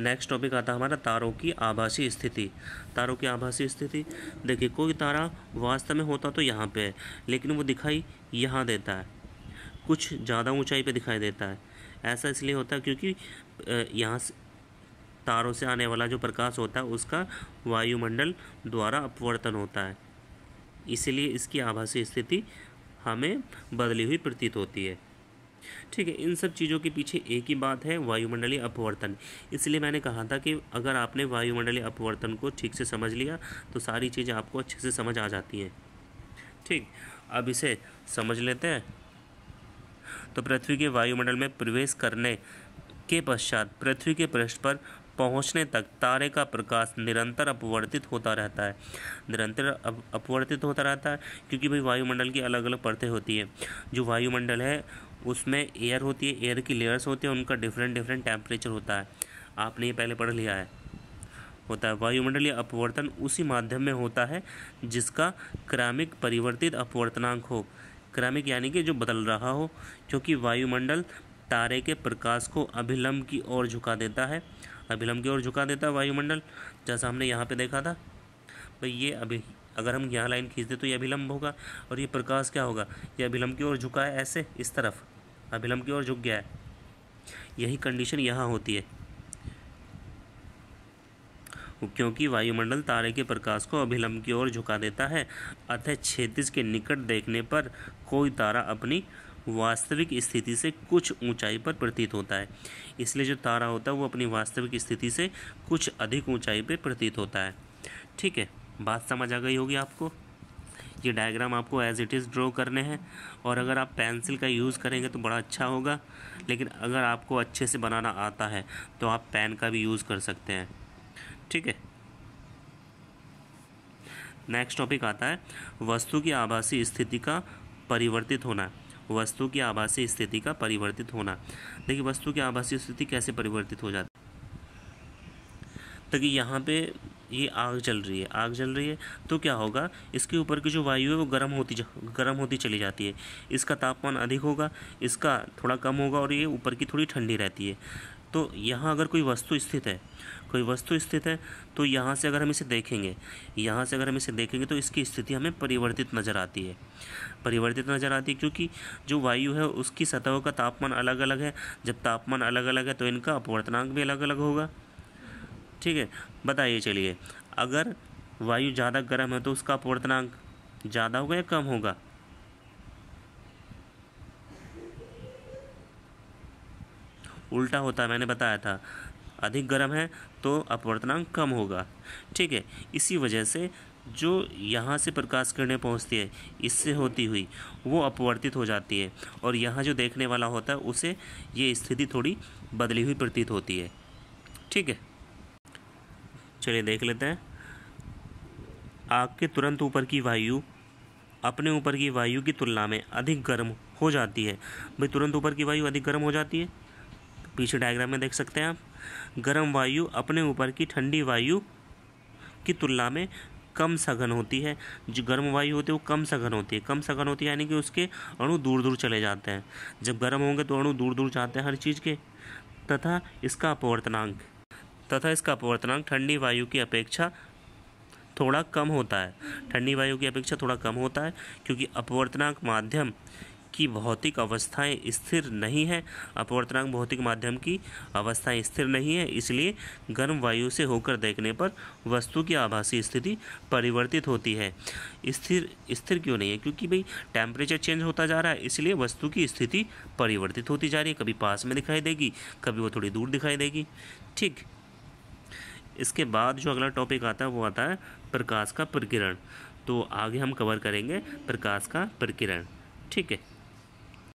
Next topic आता है हमारा तारों की आभासी स्थिति। तारों की आभासी स्थिति, देखिए कोई तारा वास्तव में होता तो यहाँ पे है, लेकिन वो दिखाई यहाँ देता है, कुछ ज़्यादा ऊंचाई पे दिखाई देता है। ऐसा इसलिए होता है क्योंकि यहाँ से तारों से आने वाला जो प्रकाश होता है उसका वायुमंडल द्वारा अपवर्तन होता है, इसीलिए इसकी आभासी स्थिति हमें बदली हुई प्रतीत होती है। ठीक है, इन सब चीज़ों के पीछे एक ही बात है, वायुमंडलीय अपवर्तन। इसलिए मैंने कहा था कि अगर आपने वायुमंडलीय अपवर्तन को ठीक से समझ लिया तो सारी चीज़ें आपको अच्छे से समझ आ जाती हैं। ठीक, अब इसे समझ लेते हैं। तो पृथ्वी के वायुमंडल में प्रवेश करने के पश्चात पृथ्वी के पृष्ठ पर पहुंचने तक तारे का प्रकाश निरंतर अपवर्तित होता रहता है। निरंतर अपवर्तित होता रहता है क्योंकि भाई वायुमंडल की अलग अलग परतें होती है। जो वायुमंडल है उसमें एयर होती है, एयर की लेयर्स होती है, उनका डिफरेंट टेम्परेचर होता है। आपने ये पहले पढ़ लिया है, होता है। वायुमंडलीय अपवर्तन उसी माध्यम में होता है जिसका क्रमिक परिवर्तित अपवर्तनांक हो। क्रमिक यानी कि जो बदल रहा हो, क्योंकि वायुमंडल तारे के प्रकाश को अभिलंब की ओर झुका देता है। अभिलंब की ओर झुका देता है वायुमंडल, जैसा हमने यहाँ पे देखा था भाई। ये अभी अगर हम यहाँ लाइन खींच दे तो ये अभिलंब होगा, और ये प्रकाश क्या होगा, ये अभिलंब की ओर झुका है, ऐसे इस तरफ अभिलंब की ओर झुक गया है। यही कंडीशन यहाँ होती है, क्योंकि वायुमंडल तारे के प्रकाश को अभिलंब की ओर झुका देता है। अतः क्षैतिज के निकट देखने पर कोई तारा अपनी वास्तविक स्थिति से कुछ ऊंचाई पर प्रतीत होता है। इसलिए जो तारा होता है वो अपनी वास्तविक स्थिति से कुछ अधिक ऊंचाई पर प्रतीत होता है। ठीक है, बात समझ आ गई होगी आपको। ये डायग्राम आपको एज इट इज़ ड्रॉ करने हैं, और अगर आप पेंसिल का यूज़ करेंगे तो बड़ा अच्छा होगा, लेकिन अगर आपको अच्छे से बनाना आता है तो आप पेन का भी यूज़ कर सकते हैं। ठीक है, नेक्स्ट टॉपिक आता है वस्तु की आभासी स्थिति का परिवर्तित होना। वस्तु की आभासी स्थिति का परिवर्तित होना, देखिए वस्तु की आभासी स्थिति कैसे परिवर्तित हो जाती है। देखिए यहाँ पे ये आग जल रही है, आग जल रही है तो क्या होगा, इसके ऊपर की जो वायु है वो गर्म होती चली जाती है। इसका तापमान अधिक होगा, इसका थोड़ा कम होगा, और ये ऊपर की थोड़ी ठंडी रहती है। तो यहाँ अगर कोई वस्तु स्थित है, तो यहाँ से अगर हम इसे देखेंगे तो इसकी स्थिति हमें परिवर्तित नज़र आती है। क्योंकि जो वायु है उसकी सतहों का तापमान अलग अलग है। जब तापमान अलग अलग है तो इनका अपवर्तनांक भी अलग अलग होगा। ठीक है, बताइए चलिए, अगर वायु ज़्यादा गर्म है तो उसका अपवर्तनांक ज़्यादा होगा या कम होगा? उल्टा होता है, मैंने बताया था। अधिक गर्म है तो अपवर्तनांक कम होगा। ठीक है, इसी वजह से जो यहाँ से प्रकाश किरणें पहुँचती है इससे होती हुई वो अपवर्तित हो जाती है, और यहाँ जो देखने वाला होता है उसे ये स्थिति थोड़ी बदली हुई प्रतीत होती है। ठीक है, चलिए देख लेते हैं। आग के तुरंत ऊपर की वायु अपने ऊपर की वायु की तुलना में अधिक गर्म हो जाती है। भाई तुरंत ऊपर की वायु अधिक गर्म हो जाती है, पीछे डायग्राम में देख सकते हैं आप। गर्म वायु अपने ऊपर की ठंडी वायु की तुलना में कम सघन होती है। जो गर्म वायु होती है वो कम सघन होती है, यानी कि उसके अणु दूर दूर चले जाते हैं। जब गर्म होंगे तो अणु दूर दूर जाते हैं हर चीज़ के। तथा इसका अपवर्तनांक ठंडी वायु की अपेक्षा थोड़ा कम होता है। क्योंकि अपवर्तनांक माध्यम की भौतिक अवस्थाएं स्थिर नहीं है। इसलिए गर्म वायु से होकर देखने पर वस्तु की आभासी स्थिति परिवर्तित होती है। स्थिर क्यों नहीं है? क्योंकि भाई टेम्परेचर चेंज होता जा रहा है, इसलिए वस्तु की स्थिति परिवर्तित होती जा रही है। कभी पास में दिखाई देगी, कभी वो थोड़ी दूर दिखाई देगी। ठीक, इसके बाद जो अगला टॉपिक आता है वो आता है प्रकाश का प्रकीर्ण। तो आगे हम कवर करेंगे प्रकाश का प्रकीर्ण। ठीक है।